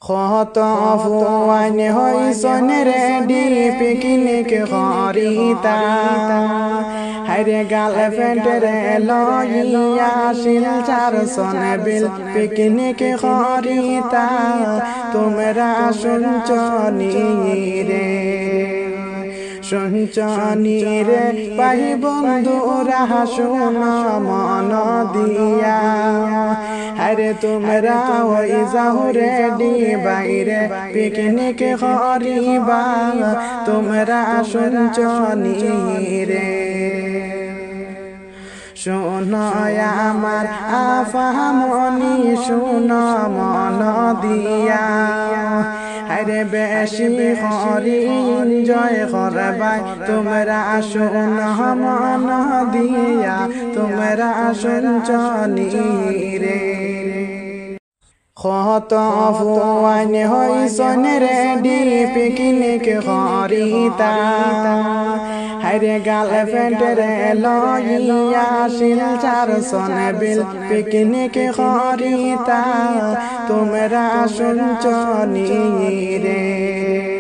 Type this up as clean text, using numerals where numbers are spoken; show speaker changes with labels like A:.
A: কত Fuan হইছন ready picnic করিতা হায়রে girlfriend রে লইয়া শিলচার বিল পিকনিক করিতা তোমরা শুনছনি রে শুনছনি রে ভাই বন্ধুরা শুন মন দিয়া আরে তোমরা ওই যাও রেডি বাইরে পিকনিক করিবা তোমরা শুনছনি রে শোনো আমার আফামনি শোনো মন দিয়া আরে বেশি হরি এনজয় করবাই তোমরা শোনো মন দিয়া তোমরা শুনছনি রে কত ফুয়ান হইছন রেডি পিকনিক করিতা হায়রে গার্লফ্রেন্ড রে লইয়া শিলচার বিল পিকনিক করিতা তোমরা শুনছনি রে।